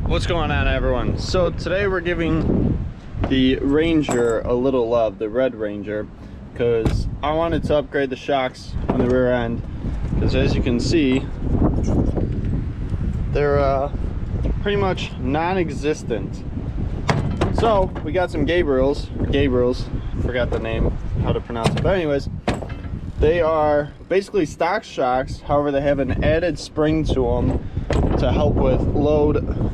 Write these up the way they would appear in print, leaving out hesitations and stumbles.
What's going on, everyone? So today we're giving the Ranger a little love, the Red Ranger, because I wanted to upgrade the shocks on the rear end, because as you can see, they're pretty much non-existent. So we got some Gabriels, forgot the name, how to pronounce it, but anyways, they are basically stock shocks. However, they have an added spring to them to help with load,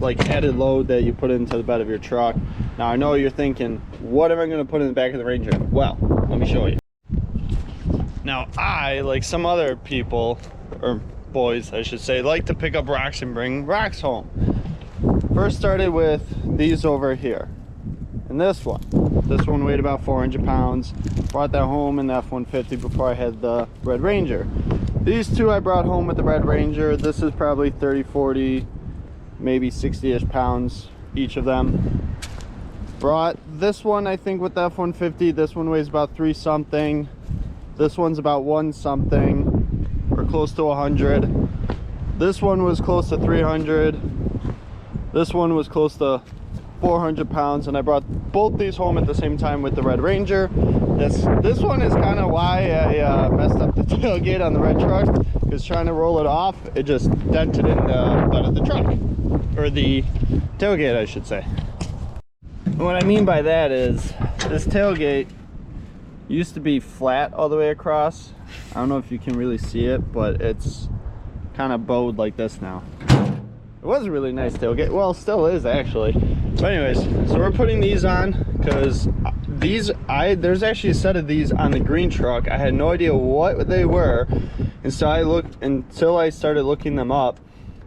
like added load that you put into the bed of your truck. Now I know you're thinking, what am I going to put in the back of the Ranger? Well, let me show you. Now I, like some other people, or boys I should say, like to pick up rocks and bring rocks home. First started with these over here, and this one weighed about 400 pounds. Brought that home in the F-150 before I had the Red Ranger. These two I brought home with the Red Ranger. This is probably 30, 40, maybe 60-ish pounds each of them. Brought this one, I think, with the F-150. This one weighs about 3 something. This one's about 1 something, or close to 100. This one was close to 300. This one was close to 400 pounds, and I brought both these home at the same time with the Red Ranger. This one is kind of why I messed up the tailgate on the red truck, because trying to roll it off, it just dented in the butt of the truck, or the tailgate I should say. And what I mean by that is this tailgate used to be flat all the way across. I don't know if you can really see it, but it's kind of bowed like this now. It was a really nice tailgate. Well, still is actually. But anyways, so we're putting these on because there's actually a set of these on the green truck. I had no idea what they were, and so I looked until I started looking them up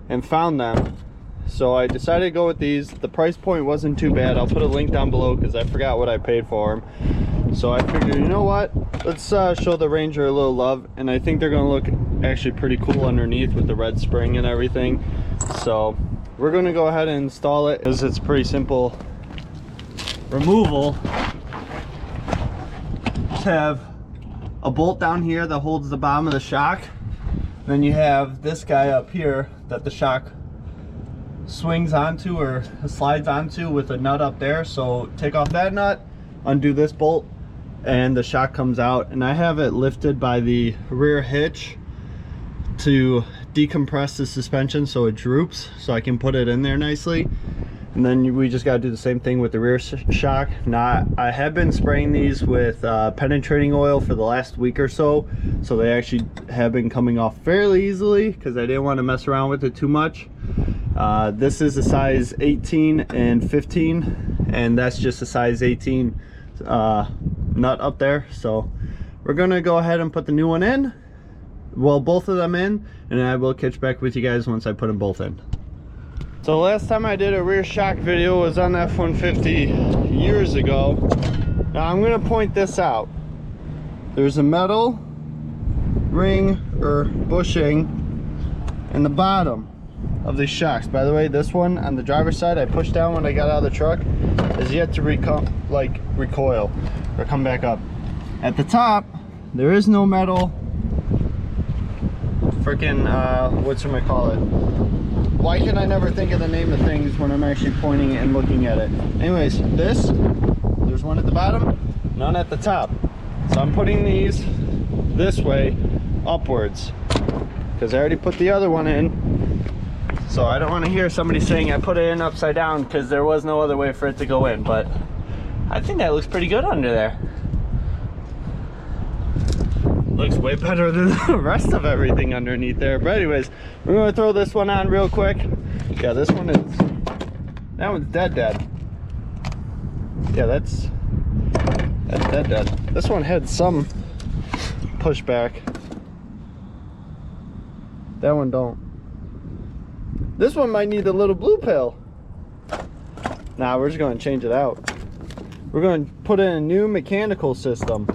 and found them. So I decided to go with these. The price point wasn't too bad. I'll put a link down below because I forgot what I paid for them. So I figured, you know what? Let's show the Ranger a little love, and I think they're gonna look actually pretty cool underneath with the red spring and everything. So we're going to go ahead and install it, as it's pretty simple removal. Just have a bolt down here that holds the bottom of the shock. Then you have this guy up here that the shock swings onto or slides onto with a nut up there. So take off that nut, undo this bolt, and the shock comes out. And I have it lifted by the rear hitch to decompress the suspension so it droops, so I can put it in there nicely. And then we just got to do the same thing with the rear shock. Now I have been spraying these with penetrating oil for the last week or so, so they actually have been coming off fairly easily because I didn't want to mess around with it too much. This is a size 18 and 15, and that's just a size 18 nut up there. So we're gonna go ahead and put the new one in, well, both of them in, and I will catch back with you guys once I put them both in. So last time I did a rear shock video was on the F-150 years ago. Now I'm gonna point this out. There's a metal ring or bushing in the bottom of these shocks. By the way, this one on the driver's side I pushed down when I got out of the truck is yet to recoil or come back up. At the top there is no metal freaking whatchamacallit. Why can I never think of the name of things when I'm actually pointing and looking at it? Anyways, there's one at the bottom, none at the top. So I'm putting these this way upwards because I already put the other one in. So I don't want to hear somebody saying I put it in upside down, because there was no other way for it to go in. But I think that looks pretty good under there. Looks way better than the rest of everything underneath there. But anyways, we're going to throw this one on real quick. Yeah, that one's dead. Yeah, that's dead. This one had some pushback. That one don't. This one might need a little blue pill. Nah, we're just going to change it out. We're going to put in a new mechanical system,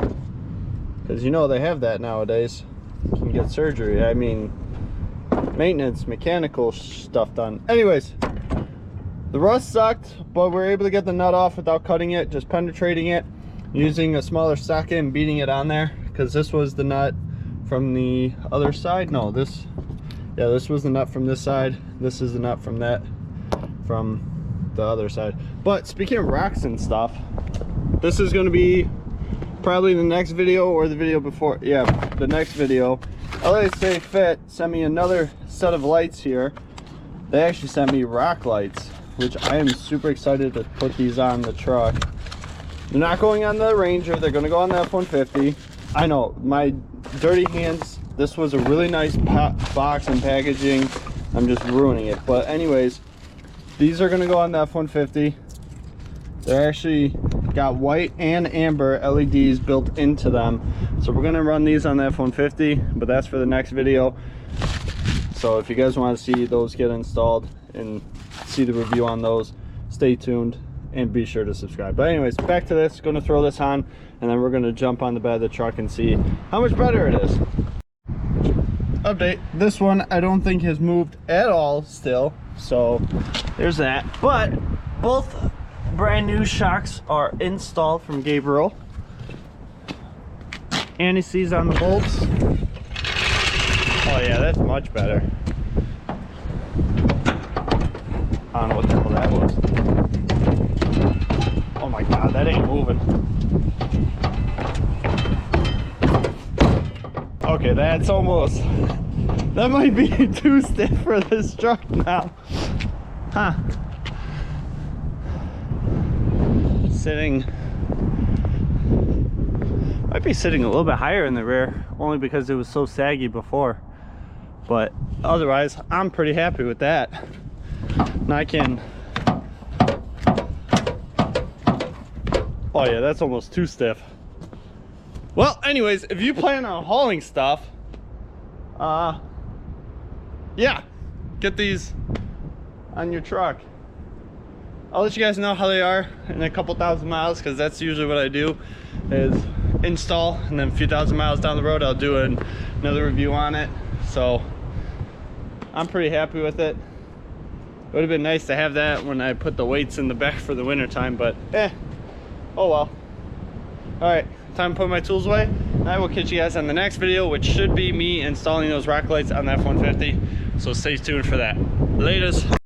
because you know they have that nowadays. You can get surgery, I mean maintenance, mechanical stuff done. Anyways, the rust sucked, but we're able to get the nut off without cutting it, just penetrating it, using a smaller socket and beating it on there, because this was the nut from the other side. No, this was the nut from this side. This is the nut from that. from the other side. But speaking of rocks and stuff, this is going to be probably the next video or the video before. Yeah, the next video. LA Stay Fit sent me another set of lights here. They actually sent me rock lights, which I am super excited to put these on the truck. They're not going on the Ranger, they're going to go on the F-150. I know, my dirty hands, this was a really nice box and packaging. I'm just ruining it. But anyways, these are going to go on the F-150. They're actually got white and amber LEDs built into them. So we're going to run these on the F-150, but that's for the next video. So if you guys want to see those get installed and see the review on those, stay tuned and be sure to subscribe. But anyways, back to this. Going to throw this on and then we're going to jump on the bed of the truck and see how much better it is. Update, this one I don't think has moved at all still, so there's that. But both brand new shocks are installed from Gabriel. Anti-seize on the bolts. Oh yeah, that's much better. I don't know what the hell that was. Oh my god, that ain't moving. Okay, that's almost, that might be too stiff for this truck now. Huh. Sitting, might be sitting a little bit higher in the rear, only because it was so saggy before. But otherwise, I'm pretty happy with that. Now I can, oh yeah, that's almost too stiff. Well, anyways, if you plan on hauling stuff, yeah, get these on your truck. I'll let you guys know how they are in a couple thousand miles, because that's usually what I do, is install, and then a few thousand miles down the road I'll do another review on it. So I'm pretty happy with it. It would have been nice to have that when I put the weights in the back for the winter time, but oh well. All right, time to put my tools away. I will catch you guys on the next video, which should be me installing those rock lights on the F-150. So stay tuned for that. Latest.